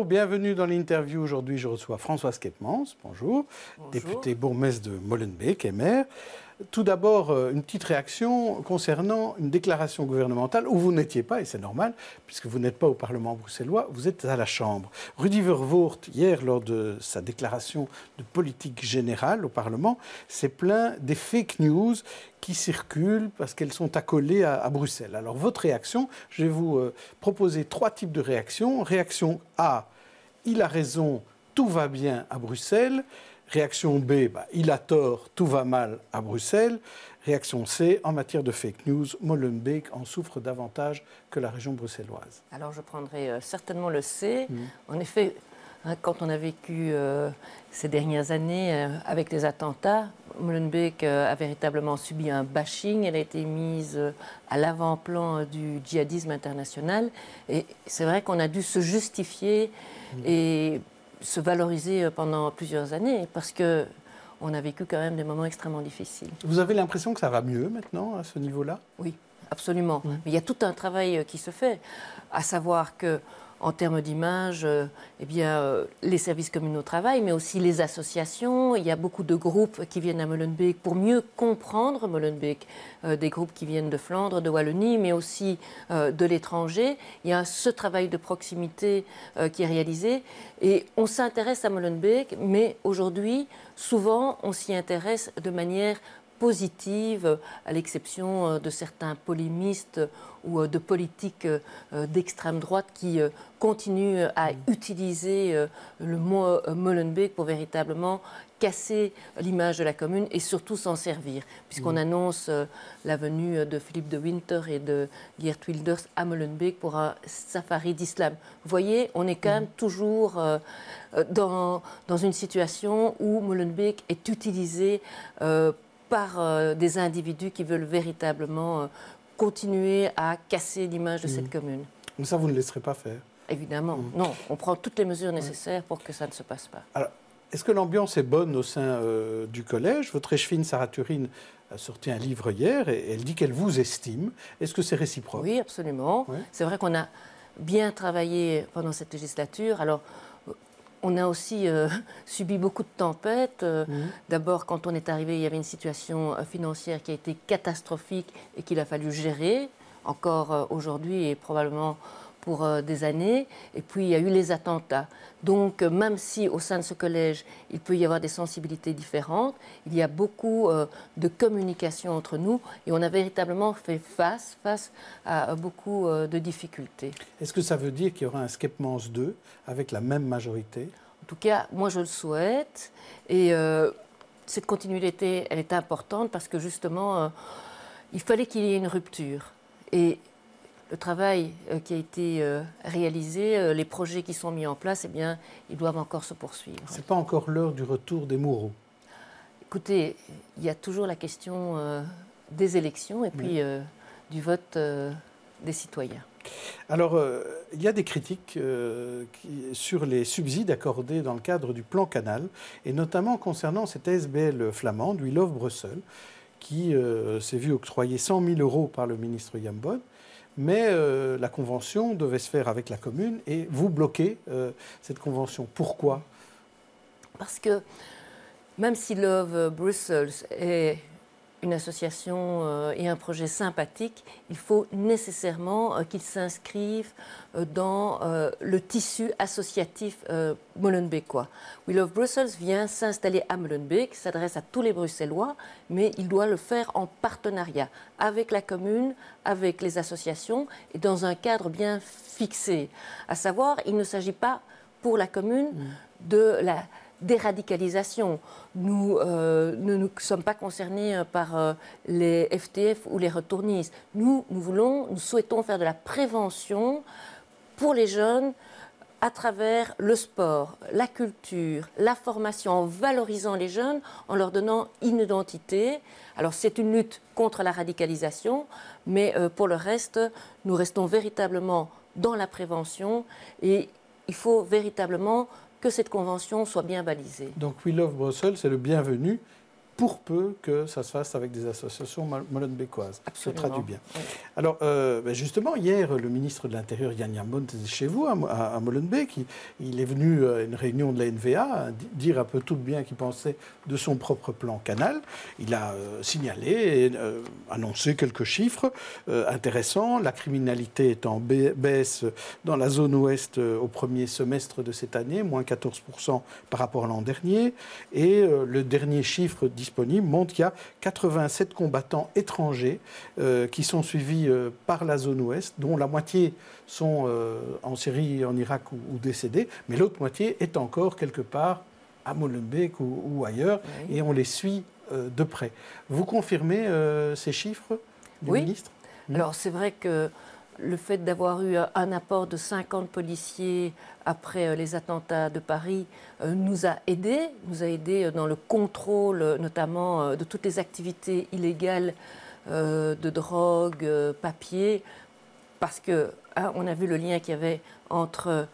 Bonjour, bienvenue dans l'interview. Aujourd'hui, je reçois Françoise Kettmans, bonjour, députée bourgmestre de Molenbeek et maire. Tout d'abord, une petite réaction concernant une déclaration gouvernementale où vous n'étiez pas, et c'est normal, puisque vous n'êtes pas au Parlement bruxellois, vous êtes à la Chambre. Rudy Vervoort, hier, lors de sa déclaration de politique générale au Parlement, s'est plaint des fake news qui circulent parce qu'elles sont accolées à Bruxelles. Alors, votre réaction, je vais vous proposer 3 types de réactions. Réaction A, il a raison, tout va bien à Bruxelles. Réaction B, il a tort, tout va mal à Bruxelles. Réaction C, en matière de fake news, Molenbeek en souffre davantage que la région bruxelloise. Alors je prendrai certainement le C. En effet, quand on a vécu ces dernières années avec les attentats, Molenbeek a véritablement subi un bashing. Elle a été mise à l'avant-plan du djihadisme international. Et c'est vrai qu'on a dû se justifier et se valoriser pendant plusieurs années parce qu'on a vécu quand même des moments extrêmement difficiles. Vous avez l'impression que ça va mieux maintenant à ce niveau-là? Oui, absolument. Mais il y a tout un travail qui se fait, à savoir que en termes d'image, les services communaux travaillent, mais aussi les associations. Il y a beaucoup de groupes qui viennent à Molenbeek pour mieux comprendre Molenbeek. Des groupes qui viennent de Flandre, de Wallonie, mais aussi de l'étranger. Il y a ce travail de proximité qui est réalisé. Et on s'intéresse à Molenbeek, mais aujourd'hui, souvent, on s'y intéresse de manière positive, à l'exception de certains polémistes ou de politiques d'extrême droite qui continuent à utiliser le mot Molenbeek pour véritablement casser l'image de la commune et surtout s'en servir, puisqu'on annonce la venue de Philippe de Winter et de Geert Wilders à Molenbeek pour un safari d'islam. Vous voyez, on est quand même toujours dans une situation où Molenbeek est utilisé par des individus qui veulent véritablement continuer à casser l'image de cette commune. Mais ça, vous ne laisserez pas faire? Évidemment, non. On prend toutes les mesures nécessaires pour que ça ne se passe pas. Alors, est-ce que l'ambiance est bonne au sein du collège? Votre échevine Sarah Turin a sorti un livre hier et elle dit qu'elle vous estime. Est-ce que c'est réciproque? Oui, absolument. Ouais. C'est vrai qu'on a bien travaillé pendant cette législature. Alors, on a aussi subi beaucoup de tempêtes. D'abord, quand on est arrivé, il y avait une situation financière qui a été catastrophique et qu'il a fallu gérer, encore aujourd'hui et probablement pour des années. Et puis, il y a eu les attentats. Donc, même si au sein de ce collège, il peut y avoir des sensibilités différentes, il y a beaucoup de communication entre nous et on a véritablement fait face à beaucoup de difficultés. Est-ce que ça veut dire qu'il y aura un Kettmans 2 avec la même majorité? En tout cas, moi je le souhaite. Et cette continuité, elle est importante parce que justement, il fallait qu'il y ait une rupture. Et le travail qui a été réalisé, les projets qui sont mis en place, eh bien, ils doivent encore se poursuivre. Ce n'est pas encore l'heure du retour des Moureaux? Écoutez, il y a toujours la question des élections et puis du vote des citoyens. Alors, il y a des critiques sur les subsides accordés dans le cadre du plan Canal, et notamment concernant cette ASBL flamande, We Love Brussels, qui s'est vu octroyer 100 000 € par le ministre Jan Bon. Mais la convention devait se faire avec la commune et vous bloquez cette convention. Pourquoi? Parce que même si Love Brussels est une association et un projet sympathique, il faut nécessairement qu'il s'inscrive dans le tissu associatif molenbeekois. We Love Brussels vient s'installer à Molenbeek, s'adresse à tous les Bruxellois, mais il doit le faire en partenariat avec la commune, avec les associations et dans un cadre bien fixé. À savoir, il ne s'agit pas pour la commune de la déradicalisation. Nous ne sommes pas concernés par les FTF ou les retournistes. Nous souhaitons faire de la prévention pour les jeunes à travers le sport, la culture, la formation, en valorisant les jeunes, en leur donnant une identité. Alors c'est une lutte contre la radicalisation, mais pour le reste, nous restons véritablement dans la prévention et il faut véritablement que cette convention soit bien balisée. Donc We Love Brussels, c'est le bienvenu, pour peu que ça se fasse avec des associations molenbeekoises. Je traduis bien. Oui. Alors, justement, hier, le ministre de l'Intérieur, Yann Yambon, était chez vous, à Molenbeek. Il est venu à une réunion de la NVA dire un peu tout le bien qu'il pensait de son propre plan Canal. Il a signalé et annoncé quelques chiffres intéressants. La criminalité est en baisse dans la zone ouest au premier semestre de cette année, moins 14% par rapport à l'an dernier. Et le dernier chiffre disponible montre qu'il y a 87 combattants étrangers qui sont suivis par la zone ouest, dont la moitié sont en Syrie, en Irak ou décédés, mais l'autre moitié est encore quelque part à Molenbeek ou ailleurs, oui. Et on les suit de près. Vous confirmez ces chiffres du ministre ? Alors c'est vrai que le fait d'avoir eu un apport de 50 policiers après les attentats de Paris nous a aidés dans le contrôle notamment de toutes les activités illégales de drogue, papier, parce que on a vu le lien qu'il y avait entre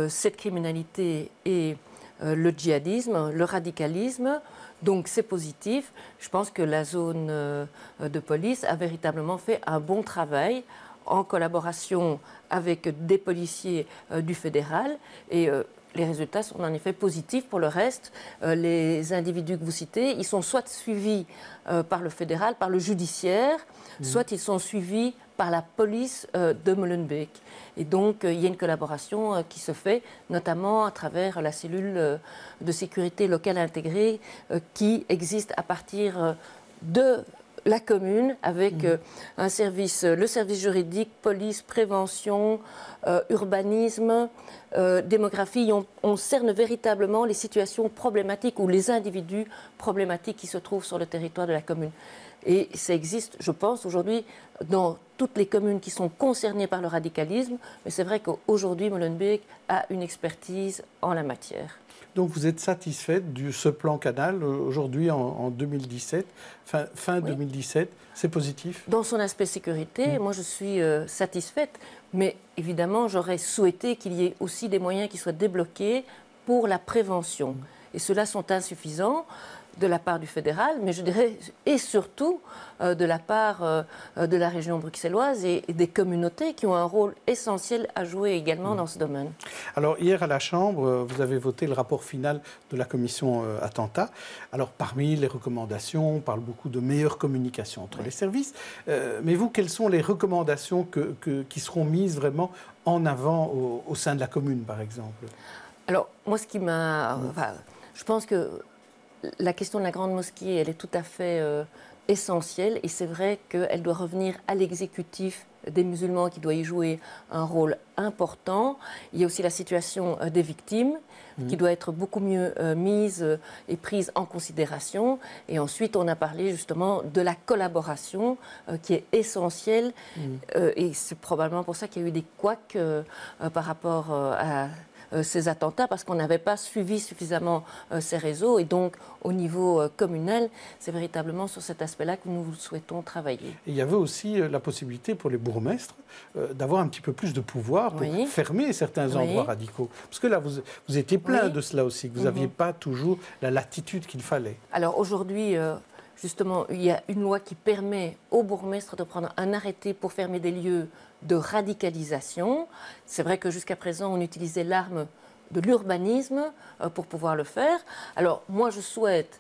cette criminalité et le djihadisme, le radicalisme. Donc c'est positif. Je pense que la zone de police a véritablement fait un bon travail en collaboration avec des policiers du fédéral. Et les résultats sont en effet positifs. Pour le reste, les individus que vous citez, ils sont soit suivis par le fédéral, par le judiciaire, soit ils sont suivis par la police de Molenbeek. Et donc, il y a une collaboration qui se fait, notamment à travers la cellule de sécurité locale intégrée qui existe à partir de la commune, avec un service, le service juridique, police, prévention, urbanisme, démographie. On cerne véritablement les situations problématiques ou les individus problématiques qui se trouvent sur le territoire de la commune. Et ça existe, je pense, aujourd'hui dans toutes les communes qui sont concernées par le radicalisme. Mais c'est vrai qu'aujourd'hui, Molenbeek a une expertise en la matière. Donc vous êtes satisfaite de ce plan Canal aujourd'hui en 2017, fin 2017, c'est positif? Dans son aspect sécurité, moi je suis satisfaite, mais évidemment j'aurais souhaité qu'il y ait aussi des moyens qui soient débloqués pour la prévention. Et ceux-là sont insuffisants de la part du fédéral, mais je dirais, et surtout de la part de la région bruxelloise et des communautés qui ont un rôle essentiel à jouer également dans ce domaine. Alors hier à la Chambre, vous avez voté le rapport final de la commission attentat. Alors parmi les recommandations, on parle beaucoup de meilleure communication entre les services, mais vous, quelles sont les recommandations qui seront mises vraiment en avant au sein de la commune, par exemple? Alors moi, ce qui m'a... je pense que la question de la grande mosquée, elle est tout à fait essentielle, et c'est vrai qu'elle doit revenir à l'exécutif des musulmans qui doit y jouer un rôle important. Il y a aussi la situation des victimes qui doit être beaucoup mieux mise et prise en considération. Et ensuite, on a parlé justement de la collaboration qui est essentielle. Et c'est probablement pour ça qu'il y a eu des couacs par rapport à ces attentats, parce qu'on n'avait pas suivi suffisamment ces réseaux. Et donc, au niveau communal, c'est véritablement sur cet aspect-là que nous souhaitons travailler. Et il y avait aussi la possibilité pour les bourgmestres d'avoir un petit peu plus de pouvoir pour fermer certains endroits radicaux. Parce que là, vous étiez plein de cela aussi, que vous n'aviez pas toujours la latitude qu'il fallait. Alors aujourd'hui, justement, il y a une loi qui permet aux bourgmestres de prendre un arrêté pour fermer des lieux de radicalisation. C'est vrai que jusqu'à présent, on utilisait l'arme de l'urbanisme pour pouvoir le faire. Alors, moi, je souhaite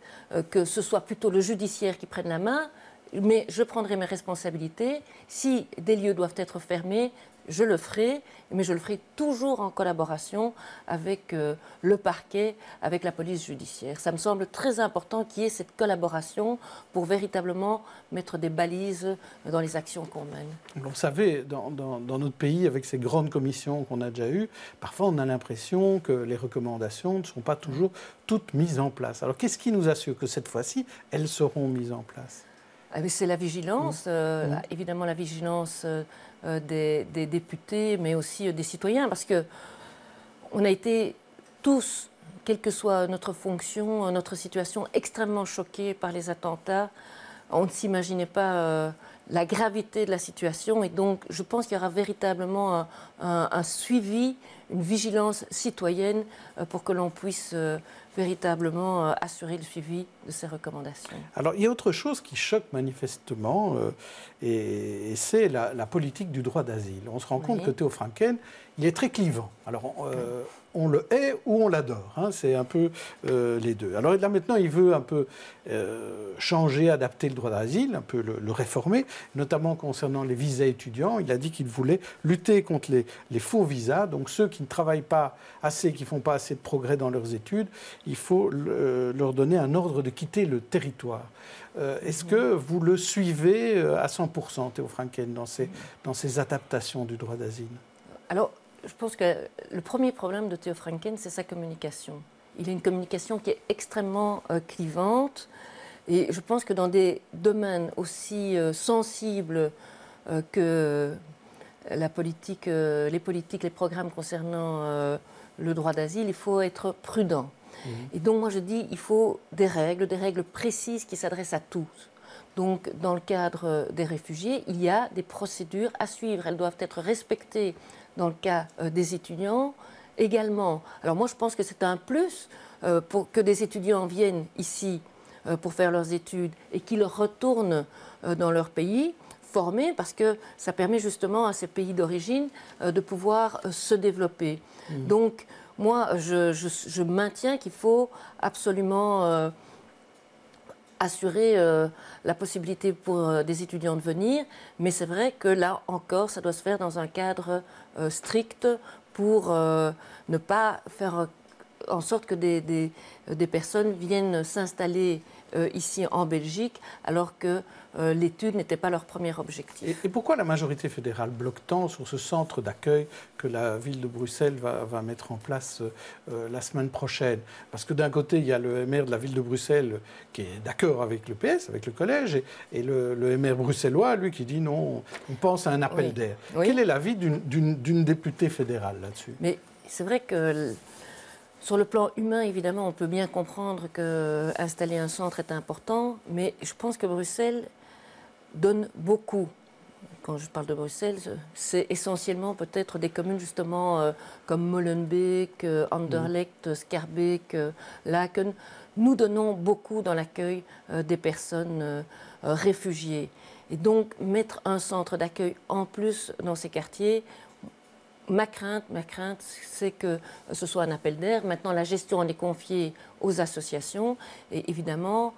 que ce soit plutôt le judiciaire qui prenne la main, mais je prendrai mes responsabilités. Si des lieux doivent être fermés, je le ferai, mais je le ferai toujours en collaboration avec le parquet, avec la police judiciaire. Ça me semble très important qu'il y ait cette collaboration pour véritablement mettre des balises dans les actions qu'on mène. Vous savez, dans notre pays, avec ces grandes commissions qu'on a déjà eues, parfois on a l'impression que les recommandations ne sont pas toujours toutes mises en place. Alors qu'est-ce qui nous assure que cette fois-ci, elles seront mises en place ? C'est la vigilance, évidemment la vigilance des députés, mais aussi des citoyens, parce qu'on a été tous, quelle que soit notre fonction, notre situation, extrêmement choqués par les attentats. On ne s'imaginait pas la gravité de la situation. Et donc, je pense qu'il y aura véritablement un suivi, une vigilance citoyenne pour que l'on puisse véritablement assurer le suivi de ces recommandations. Alors, il y a autre chose qui choque manifestement, et c'est la politique du droit d'asile. On se rend compte que Theo Francken, il est très clivant. Alors, on le hait ou on l'adore, hein, c'est un peu les deux. Alors là, maintenant, il veut un peu changer, adapter le droit d'asile, un peu le réformer, notamment concernant les visas étudiants. Il a dit qu'il voulait lutter contre les faux visas, donc ceux qui ne travaillent pas assez, qui ne font pas assez de progrès dans leurs études. Il faut leur donner un ordre de quitter le territoire. Est-ce que vous le suivez à 100%, Theo Francken, dans ces adaptations du droit d'asile? Alors, je pense que le premier problème de Theo Francken, c'est sa communication. Il a une communication qui est extrêmement clivante. Et je pense que dans des domaines aussi sensibles que les politiques, les programmes concernant le droit d'asile, il faut être prudent. Et donc, moi, je dis il faut des règles précises qui s'adressent à tous. Donc, dans le cadre des réfugiés, il y a des procédures à suivre. Elles doivent être respectées dans le cas des étudiants également. Alors, moi, je pense que c'est un plus pour que des étudiants viennent ici pour faire leurs études et qu'ils retournent dans leur pays formés, parce que ça permet justement à ces pays d'origine de pouvoir se développer. Donc, moi, je maintiens qu'il faut absolument assurer la possibilité pour des étudiants de venir, mais c'est vrai que là encore, ça doit se faire dans un cadre strict pour ne pas faire en sorte que des personnes viennent s'installer ici en Belgique, alors que l'étude n'était pas leur premier objectif. Et pourquoi la majorité fédérale bloque tant sur ce centre d'accueil que la ville de Bruxelles va mettre en place la semaine prochaine? Parce que d'un côté, il y a le maire de la ville de Bruxelles qui est d'accord avec le PS, avec le collège, et le maire bruxellois, lui, qui dit non, on pense à un appel d'air. Oui. Quel est l'avis d'une députée fédérale là-dessus? Mais c'est vrai que sur le plan humain, évidemment, on peut bien comprendre qu'installer un centre est important, mais je pense que Bruxelles donne beaucoup. Quand je parle de Bruxelles, c'est essentiellement peut-être des communes justement comme Molenbeek, Anderlecht, Schaerbeek, Laken. Nous donnons beaucoup dans l'accueil des personnes réfugiées. Et donc, mettre un centre d'accueil en plus dans ces quartiers, ma crainte, c'est que ce soit un appel d'air. Maintenant, la gestion, elle est confiée aux associations. Et évidemment,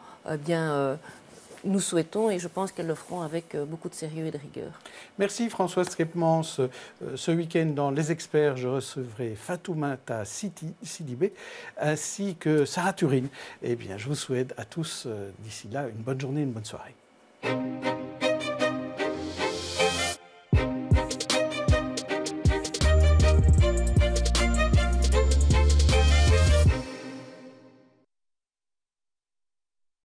nous souhaitons, et je pense qu'elles le feront avec beaucoup de sérieux et de rigueur. Merci Françoise Treepmans. Ce week-end, dans Les Experts, je recevrai Fatoumata Sidibé ainsi que Sarah Turine. Eh bien, je vous souhaite à tous, d'ici là, une bonne journée, une bonne soirée.